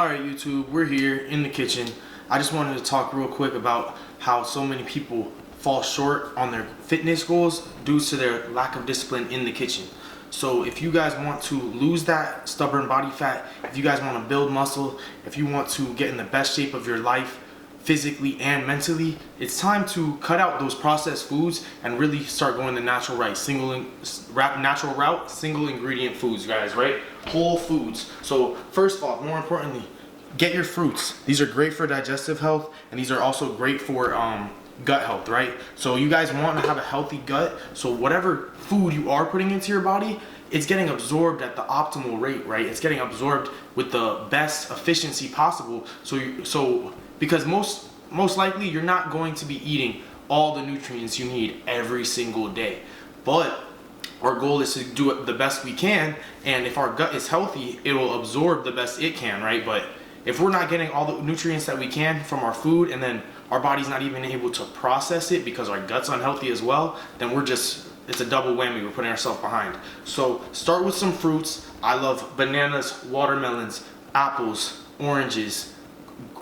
Alright YouTube, we're here in the kitchen. I just wanted to talk real quick about how so many people fall short on their fitness goals due to their lack of discipline in the kitchen. So if you guys want to lose that stubborn body fat, if you guys want to build muscle, if you want to get in the best shape of your life physically and mentally, it's time to cut out those processed foods and really start going the natural route, single ingredient foods, guys, right? Whole foods. So first of all, more importantly, get your fruits. These are great for digestive health, and these are also great for gut health, right? So you guys want to have a healthy gut, so whatever food you are putting into your body, it's getting absorbed at the optimal rate, right? It's getting absorbed with the best efficiency possible. Because most likely you're not going to be eating all the nutrients you need every single day, but our goal is to do it the best we can, and if our gut is healthy, it will absorb the best it can, right? But if we're not getting all the nutrients that we can from our food, and then our body's not even able to process it because our gut's unhealthy as well, then it's a double whammy. We're putting ourselves behind. So start with some fruits. I love bananas, watermelons, apples, oranges.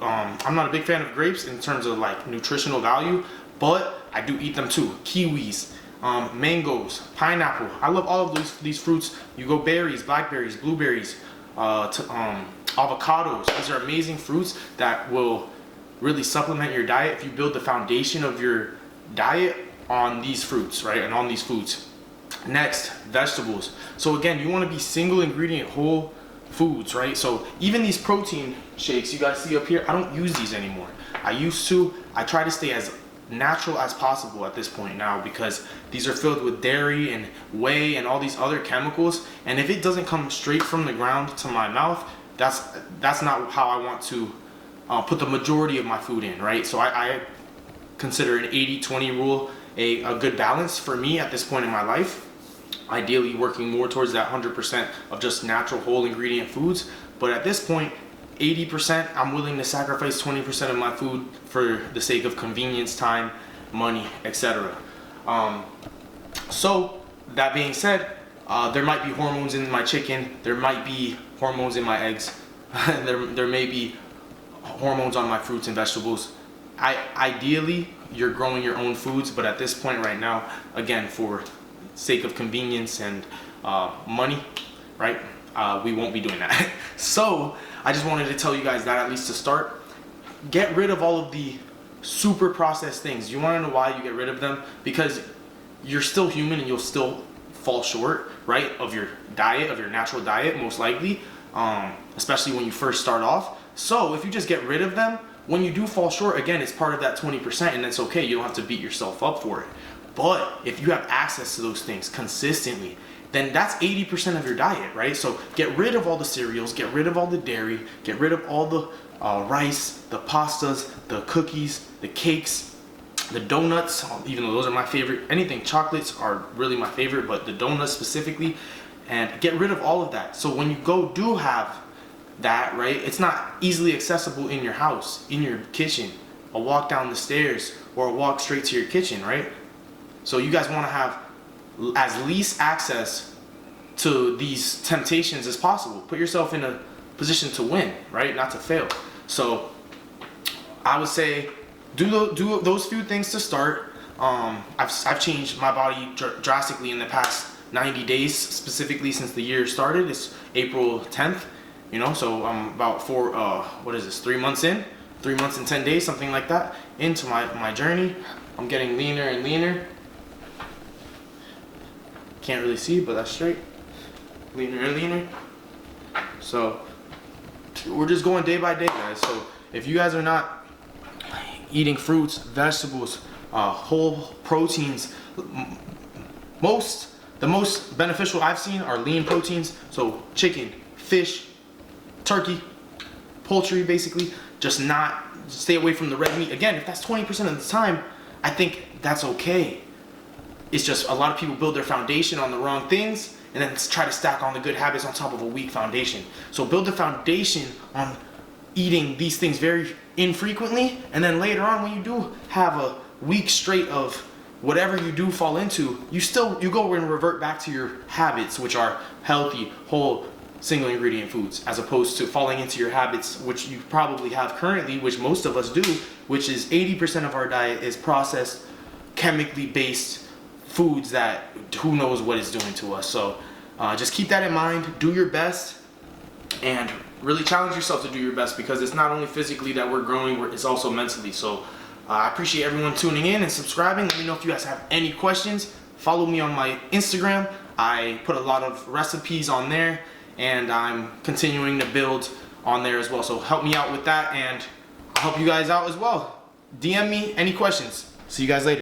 I'm not a big fan of grapes in terms of like nutritional value, but I do eat them too. Kiwis, mangoes, pineapple. I love all of these fruits. You go berries, blackberries, blueberries, avocados. These are amazing fruits that will really supplement your diet if you build the foundation of your diet on these fruits, right? And on these foods. Next, vegetables. So again, you want to be single ingredient whole foods, right? So even these protein shakes you guys see up here, I don't use these anymore. I used to. I try to stay as natural as possible at this point now, because these are filled with dairy and whey and all these other chemicals, and if it doesn't come straight from the ground to my mouth, that's not how I want to put the majority of my food in, right? So I consider an 80-20 rule a good balance for me at this point in my life. Ideally working more towards that 100% of just natural whole ingredient foods, but at this point 80% I'm willing to sacrifice 20% of my food for the sake of convenience, time, money, etc. So that being said, there might be hormones in my chicken, there might be hormones in my eggs, there may be hormones on my fruits and vegetables. Ideally you're growing your own foods, but at this point right now, again, for sake of convenience and money, right, we won't be doing that. So I just wanted to tell you guys that, at least to start. Get rid of all of the super processed things. You want to know why you get rid of them? Because you're still human and you'll still fall short, right, of your diet, of your natural diet, most likely, especially when you first start off. So if you just get rid of them, when you do fall short, again, it's part of that 20%, and that's okay. You don't have to beat yourself up for it. But if you have access to those things consistently, then that's 80% of your diet, right? So get rid of all the cereals, get rid of all the dairy, get rid of all the rice, the pastas, the cookies, the cakes, the donuts, even though those are my favorite. Anything chocolates are really my favorite, but the donuts specifically, and get rid of all of that. So when you do have that, right, it's not easily accessible in your house, in your kitchen, a walk down the stairs or a walk straight to your kitchen, right? So you guys want to have as least access to these temptations as possible. Put yourself in a position to win, right? Not to fail. So I would say do those few things to start. I've changed my body drastically in the past 90 days, specifically since the year started. It's April 10th, you know, so I'm about 3 months in, 3 months and 10 days, something like that, into my journey. I'm getting leaner and leaner. Can't really see, but that's straight. Leaner and leaner. So we're just going day by day, guys. So if you guys are not eating fruits, vegetables, whole proteins, the most beneficial I've seen are lean proteins. So chicken, fish, turkey, poultry, basically. Just stay away from the red meat. Again, if that's 20% of the time, I think that's okay. It's just a lot of people build their foundation on the wrong things and then try to stack on the good habits on top of a weak foundation. So build the foundation on eating these things very infrequently, and then later on, when you do have a week straight of whatever you do fall into, you go and revert back to your habits, which are healthy, whole, single ingredient foods, as opposed to falling into your habits, which you probably have currently, which most of us do, which is 80% of our diet is processed, chemically based foods that who knows what it's doing to us. So just keep that in mind, do your best, and really challenge yourself to do your best, because it's not only physically that we're growing, it's also mentally. So I appreciate everyone tuning in and subscribing. Let me know if you guys have any questions. Follow me on my Instagram. I put a lot of recipes on there, and I'm continuing to build on there as well. So help me out with that, and I'll help you guys out as well. DM me any questions. See you guys later.